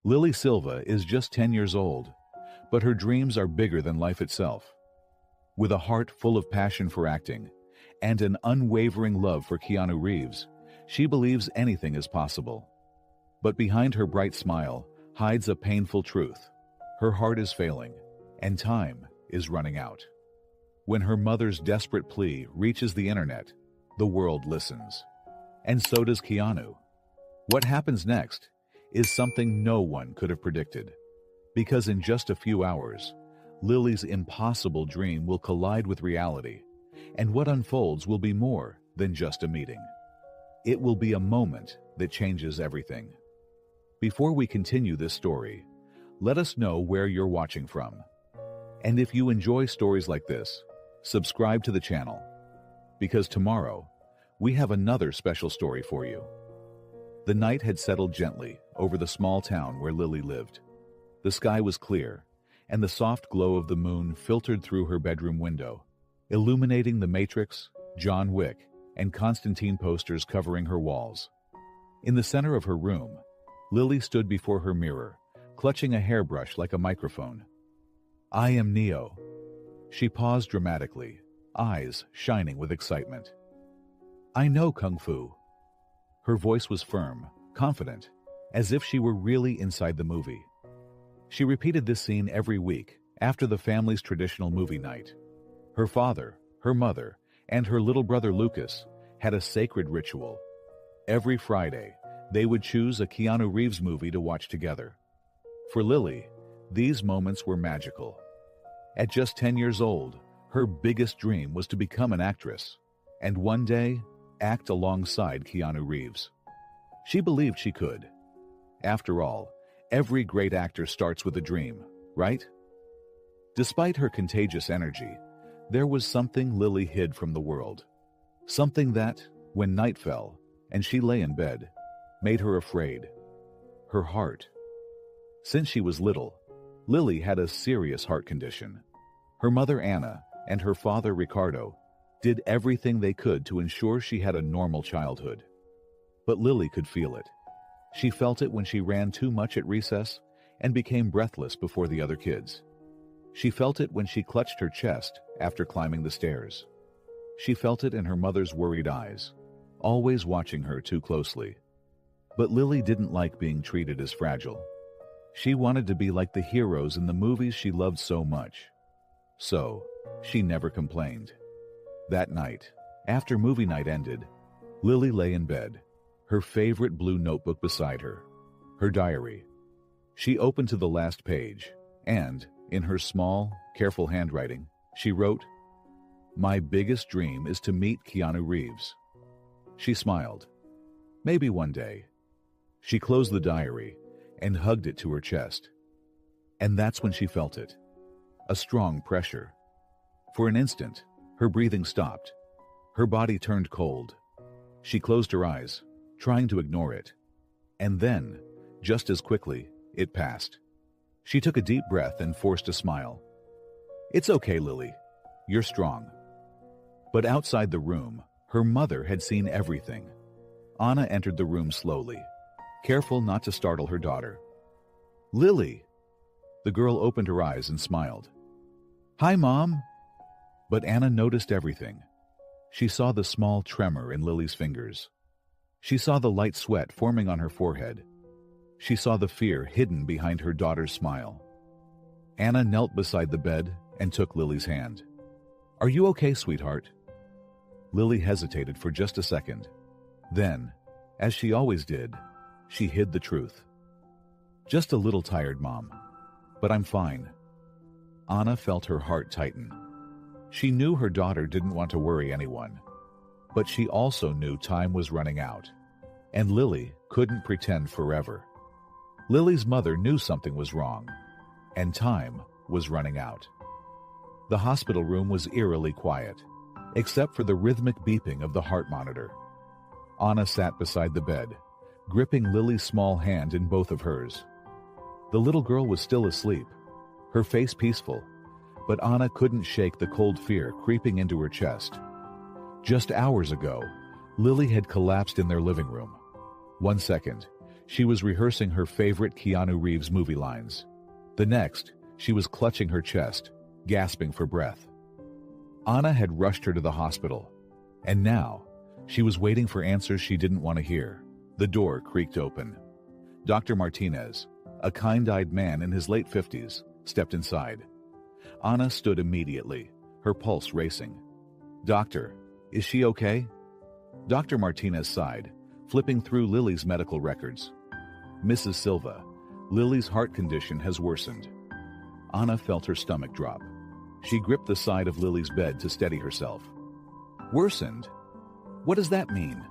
Lily Silva is just 10 years old, but her dreams are bigger than life itself. With a heart full of passion for acting and an unwavering love for Keanu Reeves, she believes anything is possible. But behind her bright smile hides a painful truth. Her heart is failing, and time is running out. When her mother's desperate plea reaches the internet, the world listens. And so does Keanu. What happens next is something no one could have predicted. Because in just a few hours, Lily's impossible dream will collide with reality, and what unfolds will be more than just a meeting. It will be a moment that changes everything. Before we continue this story, let us know where you're watching from. And if you enjoy stories like this, subscribe to the channel, because tomorrow we have another special story for you. The night had settled gently over the small town where Lily lived. The sky was clear, and the soft glow of the moon filtered through her bedroom window, illuminating the Matrix, John Wick, and Constantine posters covering her walls. In the center of her room, Lily stood before her mirror, clutching a hairbrush like a microphone. "I am Neo." She paused dramatically, eyes shining with excitement. "I know Kung Fu." Her voice was firm, confident, as if she were really inside the movie. She repeated this scene every week after the family's traditional movie night. Her father, her mother, and her little brother Lucas had a sacred ritual. Every Friday, they would choose a Keanu Reeves movie to watch together. For Lily, these moments were magical. At just 10 years old, her biggest dream was to become an actress, and one day, act alongside Keanu Reeves. She believed she could. After all, every great actor starts with a dream, right? Despite her contagious energy, there was something Lily hid from the world. Something that, when night fell and she lay in bed, made her afraid. Her heart. Since she was little, Lily had a serious heart condition. Her mother Anna and her father Ricardo did everything they could to ensure she had a normal childhood. But Lily could feel it. She felt it when she ran too much at recess and became breathless before the other kids. She felt it when she clutched her chest after climbing the stairs. She felt it in her mother's worried eyes, always watching her too closely. But Lily didn't like being treated as fragile. She wanted to be like the heroes in the movies she loved so much. So, she never complained. That night, after movie night ended, Lily lay in bed, her favorite blue notebook beside her, her diary. She opened to the last page, and, in her small, careful handwriting, she wrote, "My biggest dream is to meet Keanu Reeves." She smiled. Maybe one day. She closed the diary and hugged it to her chest. And that's when she felt it. A strong pressure. For an instant, her breathing stopped. Her body turned cold. She closed her eyes, trying to ignore it. And then, just as quickly, it passed. She took a deep breath and forced a smile. "It's okay, Lily. You're strong." But outside the room, her mother had seen everything. Anna entered the room slowly, careful not to startle her daughter. "Lily!" The girl opened her eyes and smiled. "Hi, Mom!" But Anna noticed everything. She saw the small tremor in Lily's fingers. She saw the light sweat forming on her forehead. She saw the fear hidden behind her daughter's smile. Anna knelt beside the bed and took Lily's hand. "Are you okay, sweetheart?" Lily hesitated for just a second. Then, as she always did, she hid the truth. "Just a little tired, Mom. But I'm fine." Anna felt her heart tighten. She knew her daughter didn't want to worry anyone. But she also knew time was running out. And Lily couldn't pretend forever. Lily's mother knew something was wrong. And time was running out. The hospital room was eerily quiet, except for the rhythmic beeping of the heart monitor. Anna sat beside the bed, gripping Lily's small hand in both of hers. The little girl was still asleep, her face peaceful, but Anna couldn't shake the cold fear creeping into her chest. Just hours ago, Lily had collapsed in their living room. One second, She was rehearsing her favorite Keanu Reeves movie lines. The next, she was clutching her chest, gasping for breath. Anna had rushed her to the hospital, and now she was waiting for answers she didn't want to hear. The door creaked open. Dr. Martinez, a kind-eyed man in his late 50s, stepped inside. Anna stood immediately, her pulse racing. "Doctor, is she okay?" Dr. Martinez sighed, flipping through Lily's medical records. "Mrs. Silva, Lily's heart condition has worsened." Anna felt her stomach drop. She gripped the side of Lily's bed to steady herself. "Worsened? What does that mean?"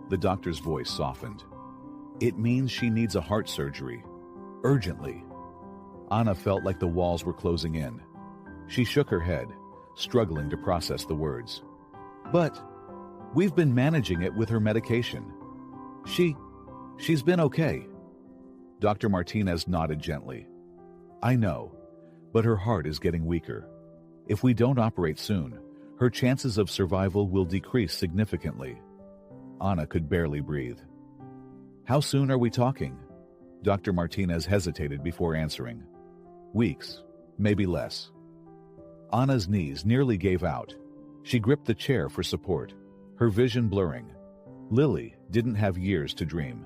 The doctor's voice softened. "It means she needs a heart surgery. Urgently." Anna felt like the walls were closing in. She shook her head, struggling to process the words. "But we've been managing it with her medication. She's been okay." Dr. Martinez nodded gently. "I know, but her heart is getting weaker. If we don't operate soon, her chances of survival will decrease significantly." Anna could barely breathe. "How soon are we talking?" Dr. Martinez hesitated before answering. "Weeks, maybe less." Anna's knees nearly gave out. She gripped the chair for support, her vision blurring. Lily didn't have years to dream.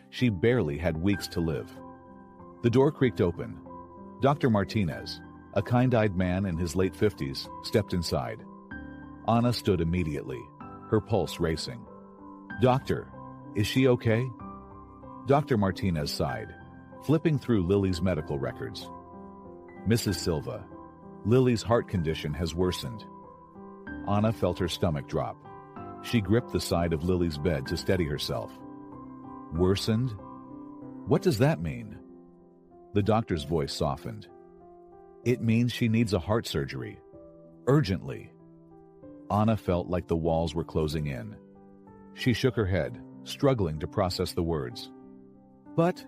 She barely had weeks to live. The door creaked open. Dr. Martinez, a kind-eyed man in his late 50s, stepped inside. Anna stood immediately, her pulse racing. "Doctor, is she okay?" Dr. Martinez sighed, flipping through Lily's medical records. "Mrs. Silva, Lily's heart condition has worsened." Anna felt her stomach drop. She gripped the side of Lily's bed to steady herself. "Worsened? What does that mean?" The doctor's voice softened. "It means she needs a heart surgery. Urgently." Anna felt like the walls were closing in. She shook her head, struggling to process the words. "But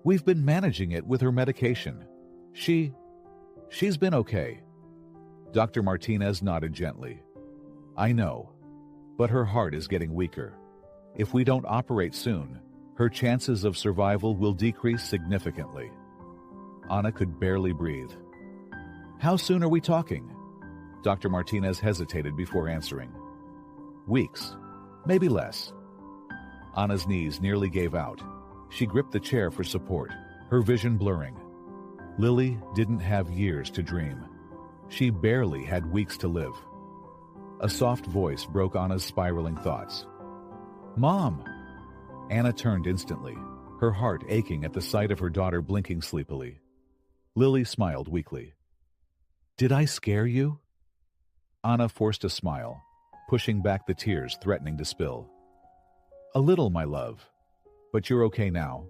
we've been managing it with her medication. She's been okay." Dr. Martinez nodded gently. "I know, but her heart is getting weaker. If we don't operate soon, her chances of survival will decrease significantly." Anna could barely breathe. "How soon are we talking?" Dr. Martinez hesitated before answering. "Weeks, maybe less." Anna's knees nearly gave out. She gripped the chair for support, her vision blurring. Lily didn't have years to dream. She barely had weeks to live. A soft voice broke Anna's spiraling thoughts. "Mom!" Anna turned instantly, her heart aching at the sight of her daughter blinking sleepily. Lily smiled weakly. "Did I scare you?" Anna forced a smile, pushing back the tears threatening to spill. "A little, my love. But you're okay now."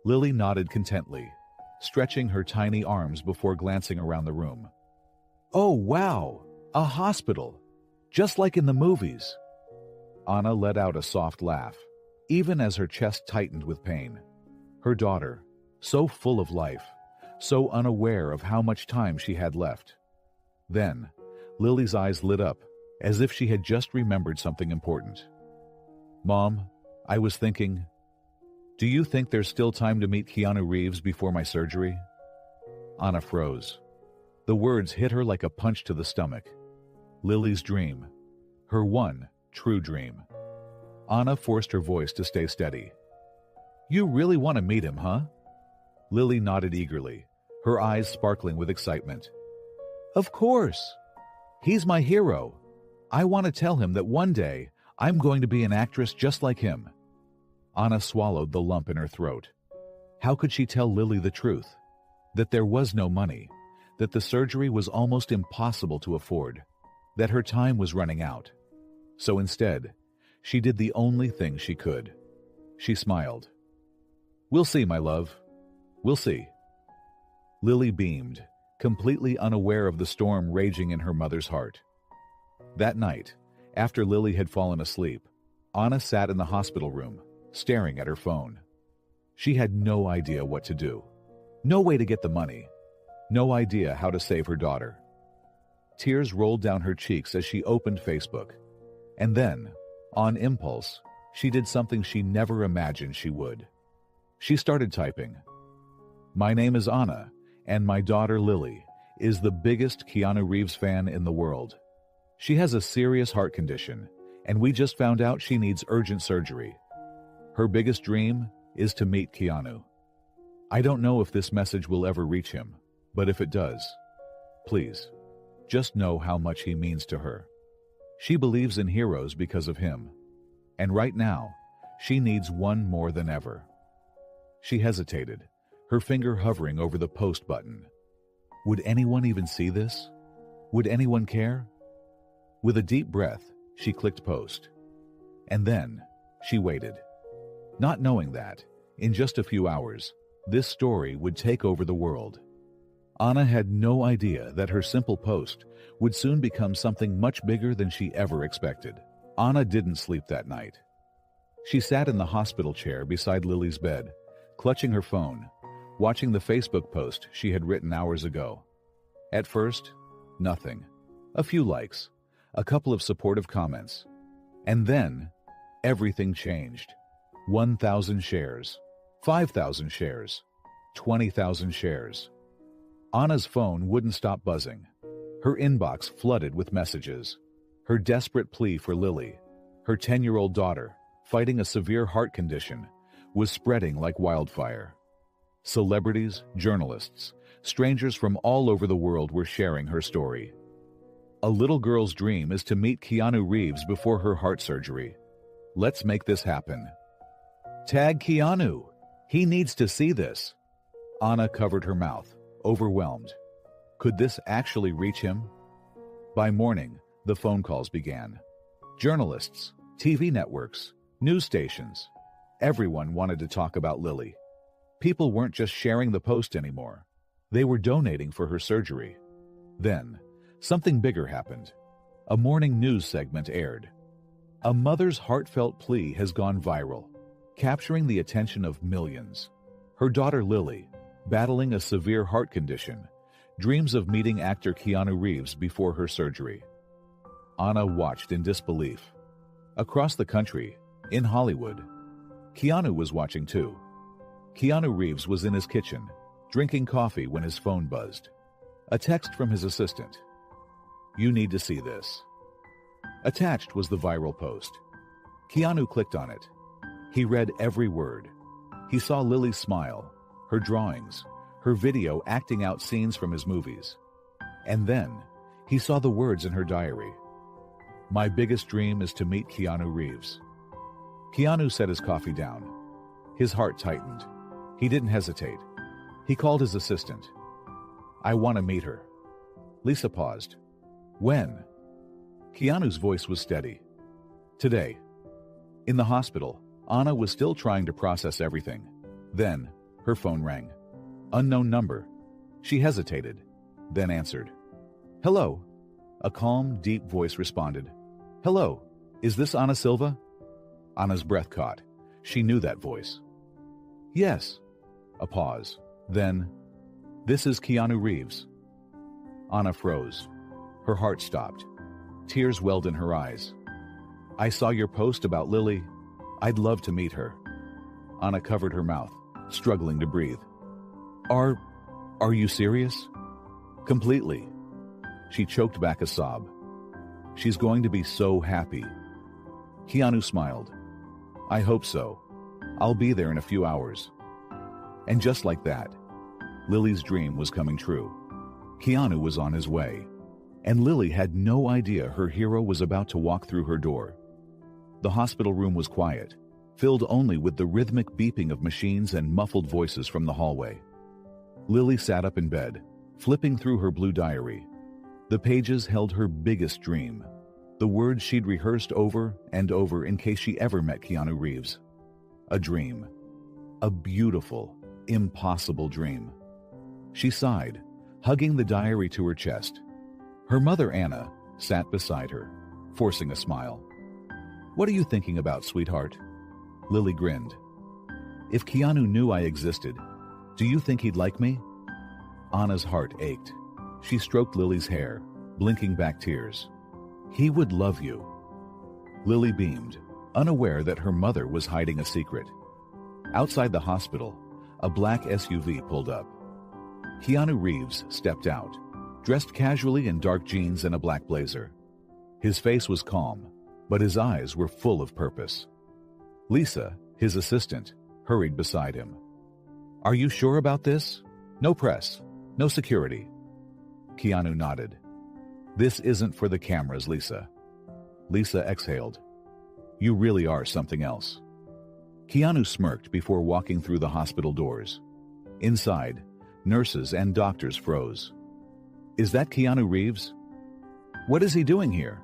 Lily nodded contently, stretching her tiny arms before glancing around the room. "Oh, wow! A hospital! Just like in the movies." Anna let out a soft laugh, even as her chest tightened with pain. Her daughter, so full of life, so unaware of how much time she had left. Then, Lily's eyes lit up, as if she had just remembered something important. "Mom, I was thinking, do you think there's still time to meet Keanu Reeves before my surgery?" Anna froze. The words hit her like a punch to the stomach. Lily's dream. Her one true dream. Anna forced her voice to stay steady. "You really want to meet him, huh?" Lily nodded eagerly, her eyes sparkling with excitement. "Of course! He's my hero. I want to tell him that one day I'm going to be an actress just like him." Anna swallowed the lump in her throat. How could she tell Lily the truth? That there was no money, that the surgery was almost impossible to afford, that her time was running out. So instead, she did the only thing she could. She smiled. "We'll see, my love. We'll see." Lily beamed, completely unaware of the storm raging in her mother's heart. That night, after Lily had fallen asleep, Anna sat in the hospital room, staring at her phone. She had no idea what to do. No way to get the money. No idea how to save her daughter. Tears rolled down her cheeks as she opened Facebook. And then, on impulse, she did something she never imagined she would. She started typing. My name is Anna, and my daughter Lily is the biggest Keanu Reeves fan in the world. She has a serious heart condition, and we just found out she needs urgent surgery. Her biggest dream is to meet Keanu. I don't know if this message will ever reach him, but if it does, please, just know how much he means to her. She believes in heroes because of him, and right now, she needs one more than ever. She hesitated, her finger hovering over the post button. Would anyone even see this? Would anyone care? With a deep breath, she clicked post. And then, she waited. Not knowing that, in just a few hours, this story would take over the world. Anna had no idea that her simple post would soon become something much bigger than she ever expected. Anna didn't sleep that night. She sat in the hospital chair beside Lily's bed, clutching her phone, watching the Facebook post she had written hours ago. At first, nothing. A few likes, a couple of supportive comments. And then, everything changed. 1,000 shares, 5,000 shares, 20,000 shares. Anna's phone wouldn't stop buzzing. Her inbox flooded with messages. Her desperate plea for Lily, her 10-year-old daughter, fighting a severe heart condition, was spreading like wildfire. Celebrities, journalists, strangers from all over the world were sharing her story. A little girl's dream is to meet Keanu Reeves before her heart surgery. Let's make this happen. Tag Keanu. He needs to see this. Anna covered her mouth, overwhelmed. Could this actually reach him? By morning, the phone calls began. Journalists, TV networks, news stations. Everyone wanted to talk about Lily. People weren't just sharing the post anymore. They were donating for her surgery. Then, something bigger happened. A morning news segment aired. A mother's heartfelt plea has gone viral, capturing the attention of millions. Her daughter Lily, battling a severe heart condition, dreams of meeting actor Keanu Reeves before her surgery. Anna watched in disbelief. Across the country, in Hollywood, Keanu was watching too. Keanu Reeves was in his kitchen, drinking coffee when his phone buzzed. A text from his assistant. You need to see this. Attached was the viral post. Keanu clicked on it. He read every word. He saw Lily's smile, her drawings, her video acting out scenes from his movies. And then, he saw the words in her diary. My biggest dream is to meet Keanu Reeves. Keanu set his coffee down. His heart tightened. He didn't hesitate. He called his assistant. I want to meet her. Lisa paused. When? Keanu's voice was steady. Today. In the hospital, Anna was still trying to process everything. Then, her phone rang. Unknown number. She hesitated, then answered. Hello. A calm, deep voice responded. Hello. Is this Anna Silva? Anna's breath caught. She knew that voice. Yes. A pause. Then, this is Keanu Reeves. Anna froze. Her heart stopped. Tears welled in her eyes. I saw your post about Lily. I'd love to meet her. Anna covered her mouth, struggling to breathe. Are you serious? Completely. She choked back a sob. She's going to be so happy. Keanu smiled. I hope so. I'll be there in a few hours. And just like that, Lily's dream was coming true. Keanu was on his way, and Lily had no idea her hero was about to walk through her door. The hospital room was quiet, filled only with the rhythmic beeping of machines and muffled voices from the hallway. Lily sat up in bed, flipping through her blue diary. The pages held her biggest dream, the words she'd rehearsed over and over in case she ever met Keanu Reeves. A dream. A beautiful, impossible dream. She sighed, hugging the diary to her chest. Her mother, Anna, sat beside her, forcing a smile. What are you thinking about, sweetheart? Lily grinned. If Keanu knew I existed, do you think he'd like me? Anna's heart ached. She stroked Lily's hair, blinking back tears. He would love you. Lily beamed, unaware that her mother was hiding a secret. Outside the hospital, a black SUV pulled up. Keanu Reeves stepped out, dressed casually in dark jeans and a black blazer. His face was calm, but his eyes were full of purpose. Lisa, his assistant, hurried beside him. "Are you sure about this? No press, no security." Keanu nodded. "This isn't for the cameras, Lisa." Lisa exhaled. "You really are something else." Keanu smirked before walking through the hospital doors. Inside, nurses and doctors froze. "Is that Keanu Reeves? What is he doing here?"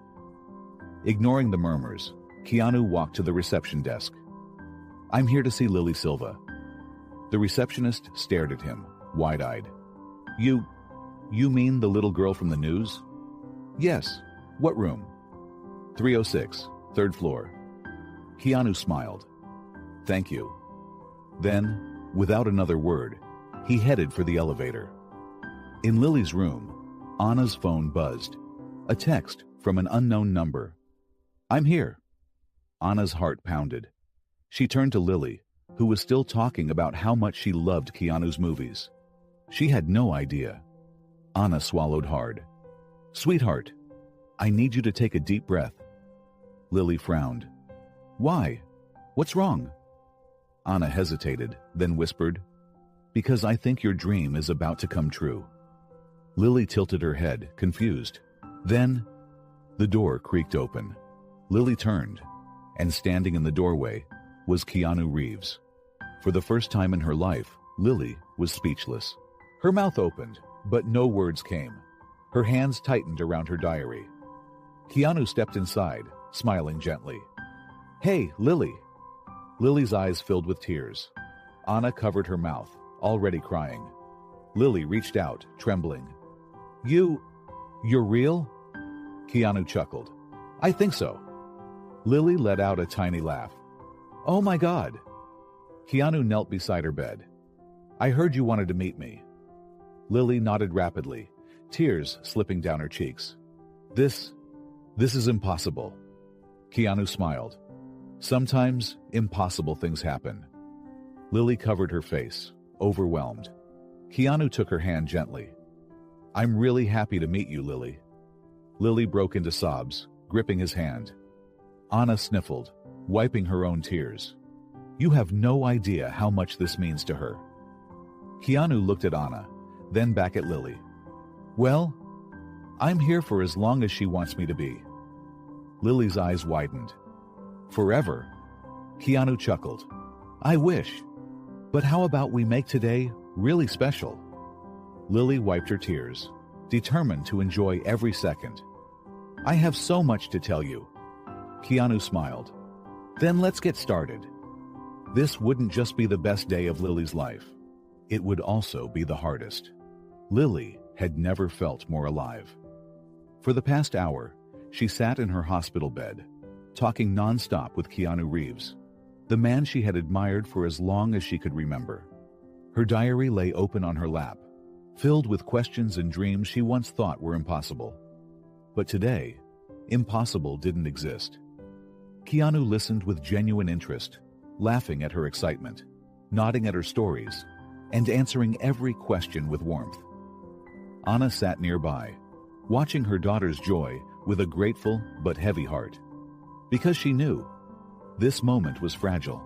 Ignoring the murmurs, Keanu walked to the reception desk. "I'm here to see Lily Silva." The receptionist stared at him, wide-eyed. You mean the little girl from the news?" "Yes. What room?" 306, third floor." Keanu smiled. "Thank you." Then, without another word, he headed for the elevator. In Lily's room, Anna's phone buzzed. A text from an unknown number. "I'm here." Anna's heart pounded. She turned to Lily, who was still talking about how much she loved Keanu's movies. She had no idea. Anna swallowed hard. "Sweetheart, I need you to take a deep breath." Lily frowned. "Why? What's wrong?" Anna hesitated, then whispered, "Because I think your dream is about to come true." Lily tilted her head, confused. Then, the door creaked open. Lily turned, and standing in the doorway was Keanu Reeves. For the first time in her life, Lily was speechless. Her mouth opened, but no words came. Her hands tightened around her diary. Keanu stepped inside, smiling gently. "Hey, Lily." Lily's eyes filled with tears. Anna covered her mouth, already crying. Lily reached out, trembling. You're real?" Keanu chuckled. "I think so." Lily let out a tiny laugh. "Oh my God." Keanu knelt beside her bed. "I heard you wanted to meet me." Lily nodded rapidly, tears slipping down her cheeks. This is impossible." Keanu smiled. "Sometimes impossible things happen." Lily covered her face, overwhelmed. Keanu took her hand gently. "I'm really happy to meet you, Lily." Lily broke into sobs, gripping his hand. Anna sniffled, wiping her own tears. "You have no idea how much this means to her." Keanu looked at Anna, then back at Lily. "Well, I'm here for as long as she wants me to be." Lily's eyes widened. "Forever?" Keanu chuckled. "I wish. But how about we make today really special?" Lily wiped her tears, determined to enjoy every second. "I have so much to tell you." Keanu smiled. "Then let's get started." This wouldn't just be the best day of Lily's life. It would also be the hardest. Lily had never felt more alive. For the past hour, she sat in her hospital bed, talking nonstop with Keanu Reeves, the man she had admired for as long as she could remember. Her diary lay open on her lap, filled with questions and dreams she once thought were impossible. But today, impossible didn't exist. Keanu listened with genuine interest, laughing at her excitement, nodding at her stories, and answering every question with warmth. Anna sat nearby, watching her daughter's joy with a grateful but heavy heart. Because she knew this moment was fragile,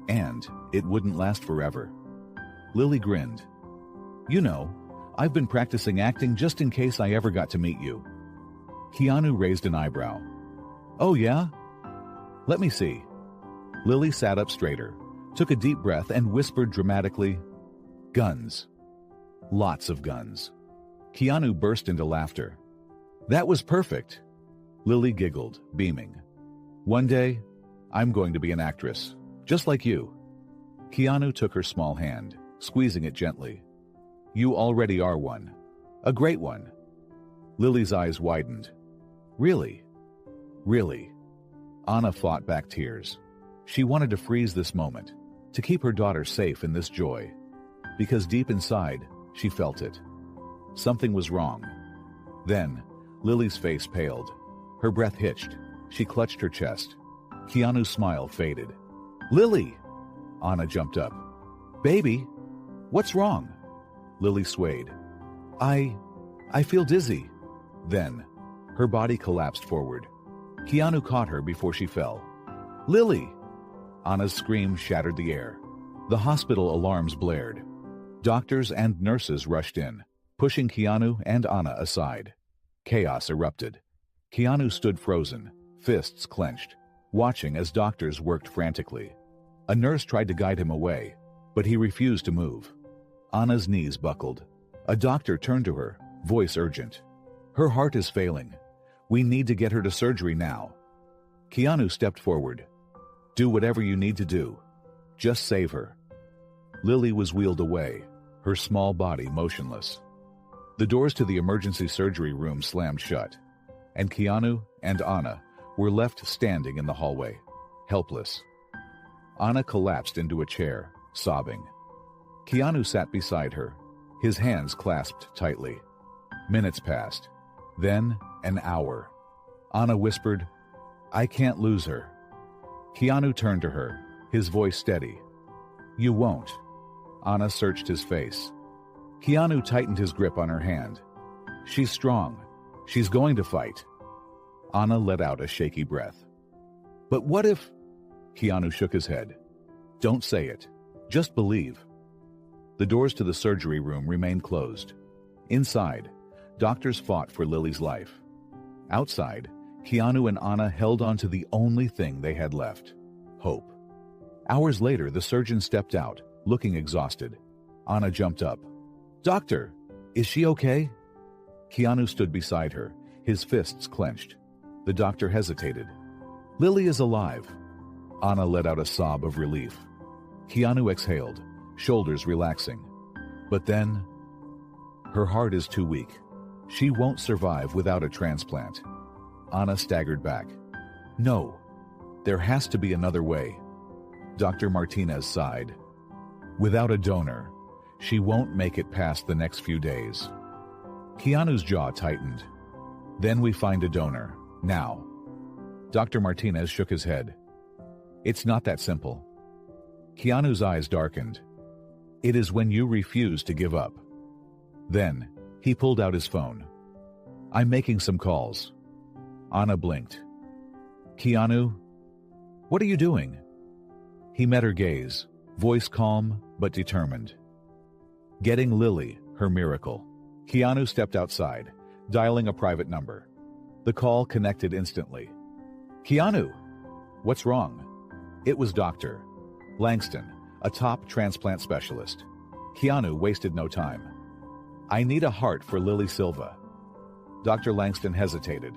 and it wouldn't last forever. Lily grinned. "You know, I've been practicing acting just in case I ever got to meet you." Keanu raised an eyebrow. "Oh yeah? Let me see." Lily sat up straighter, took a deep breath, and whispered dramatically, "Guns. Lots of guns." Keanu burst into laughter. "That was perfect." Lily giggled, beaming. "One day, I'm going to be an actress, just like you." Keanu took her small hand, squeezing it gently. "You already are one. A great one." Lily's eyes widened. "Really? Really?" Anna fought back tears. She wanted to freeze this moment, to keep her daughter safe in this joy. Because deep inside, she felt it. Something was wrong. Then, Lily's face paled. Her breath hitched. She clutched her chest. Keanu's smile faded. "Lily!" Anna jumped up. Baby, what's wrong? Lily swayed. I feel dizzy. Then, her body collapsed forward. Keanu caught her before she fell. Lily! Anna's scream shattered the air. The hospital alarms blared. Doctors and nurses rushed in, pushing Keanu and Anna aside. Chaos erupted. Keanu stood frozen, fists clenched, watching as doctors worked frantically. A nurse tried to guide him away, but he refused to move. Anna's knees buckled. A doctor turned to her, voice urgent. Her heart is failing. We need to get her to surgery now. Keanu stepped forward. Do whatever you need to do. Just save her. Lily was wheeled away, her small body motionless. The doors to the emergency surgery room slammed shut, and Keanu and Anna were left standing in the hallway, helpless. Anna collapsed into a chair, sobbing. Keanu sat beside her, his hands clasped tightly. Minutes passed. Then, an hour. Anna whispered, I can't lose her. Keanu turned to her, his voice steady. You won't. Anna searched his face. Keanu tightened his grip on her hand. She's strong. She's going to fight. Anna let out a shaky breath. But what if... Keanu shook his head. Don't say it. Just believe. The doors to the surgery room remained closed. Inside, doctors fought for Lily's life. Outside, Keanu and Anna held on to the only thing they had left: hope. Hours later, the surgeon stepped out, looking exhausted. Anna jumped up. Doctor, is she okay? Keanu stood beside her, his fists clenched. The doctor hesitated. Lily is alive. Anna let out a sob of relief. Keanu exhaled, shoulders relaxing. But then, her heart is too weak. She won't survive without a transplant. Anna staggered back. No, there has to be another way. Dr. Martinez sighed. Without a donor, she won't make it past the next few days. Keanu's jaw tightened. Then we find a donor, now. Dr. Martinez shook his head. It's not that simple. Keanu's eyes darkened. It is when you refuse to give up. Then, he pulled out his phone. I'm making some calls. Anna blinked. Keanu, what are you doing? He met her gaze, voice calm but determined. Getting Lily, her miracle. Keanu stepped outside, dialing a private number. The call connected instantly. Keanu! What's wrong? It was Dr. Langston, a top transplant specialist. Keanu wasted no time. I need a heart for Lily Silva. Dr. Langston hesitated.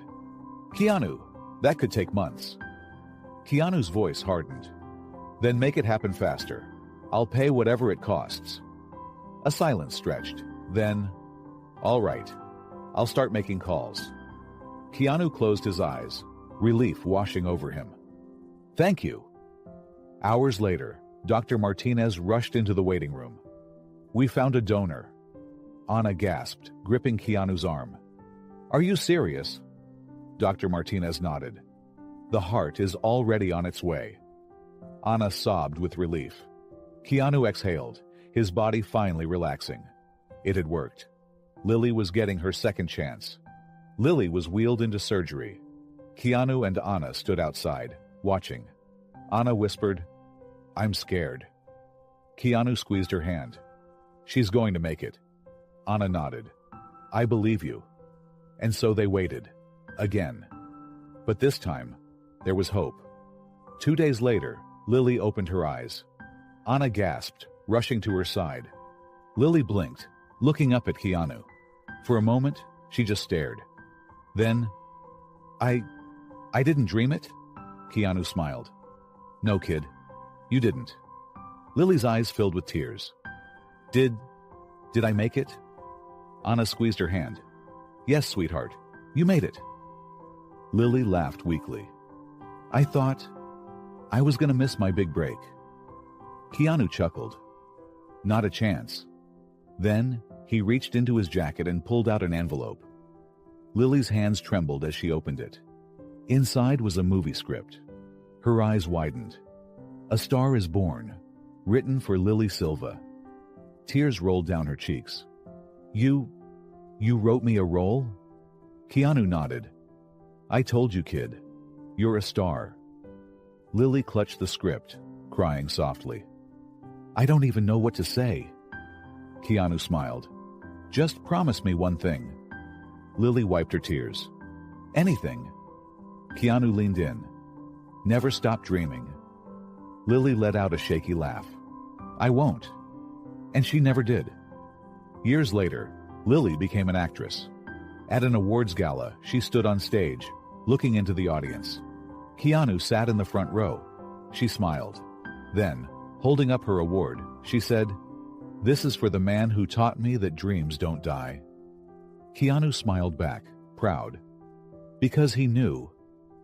Keanu, that could take months. Keanu's voice hardened. Then make it happen faster. I'll pay whatever it costs. A silence stretched. Then, all right, I'll start making calls. Keanu closed his eyes, relief washing over him. Thank you. Hours later, Dr. Martinez rushed into the waiting room. We found a donor. Anna gasped, gripping Keanu's arm. Are you serious? Dr. Martinez nodded. The heart is already on its way. Anna sobbed with relief. Keanu exhaled, his body finally relaxing. It had worked. Lily was getting her second chance. Lily was wheeled into surgery. Keanu and Anna stood outside, watching. Anna whispered, I'm scared. Keanu squeezed her hand. She's going to make it. Anna nodded. I believe you. And so they waited. Again. But this time, there was hope. 2 days later, Lily opened her eyes. Anna gasped, rushing to her side. Lily blinked, looking up at Keanu. For a moment, she just stared. Then, I didn't dream it? Keanu smiled. No, kid, you didn't. Lily's eyes filled with tears. Did I make it? Anna squeezed her hand. Yes, sweetheart, you made it. Lily laughed weakly. I thought I was going to miss my big break. Keanu chuckled. Not a chance. Then he reached into his jacket and pulled out an envelope. Lily's hands trembled as she opened it. Inside was a movie script. Her eyes widened. A Star is Born, Written for Lily Silva. Tears rolled down her cheeks. You wrote me a role? Keanu nodded. I told you, kid. You're a star. Lily clutched the script, crying softly. I don't even know what to say. Keanu smiled. Just promise me one thing. Lily wiped her tears. Anything. Keanu leaned in. Never stop dreaming. Lily let out a shaky laugh. I won't. And she never did. Years later, Lily became an actress. At an awards gala, she stood on stage, looking into the audience. Keanu sat in the front row. She smiled. Then, holding up her award, she said, This is for the man who taught me that dreams don't die. Keanu smiled back, proud. Because he knew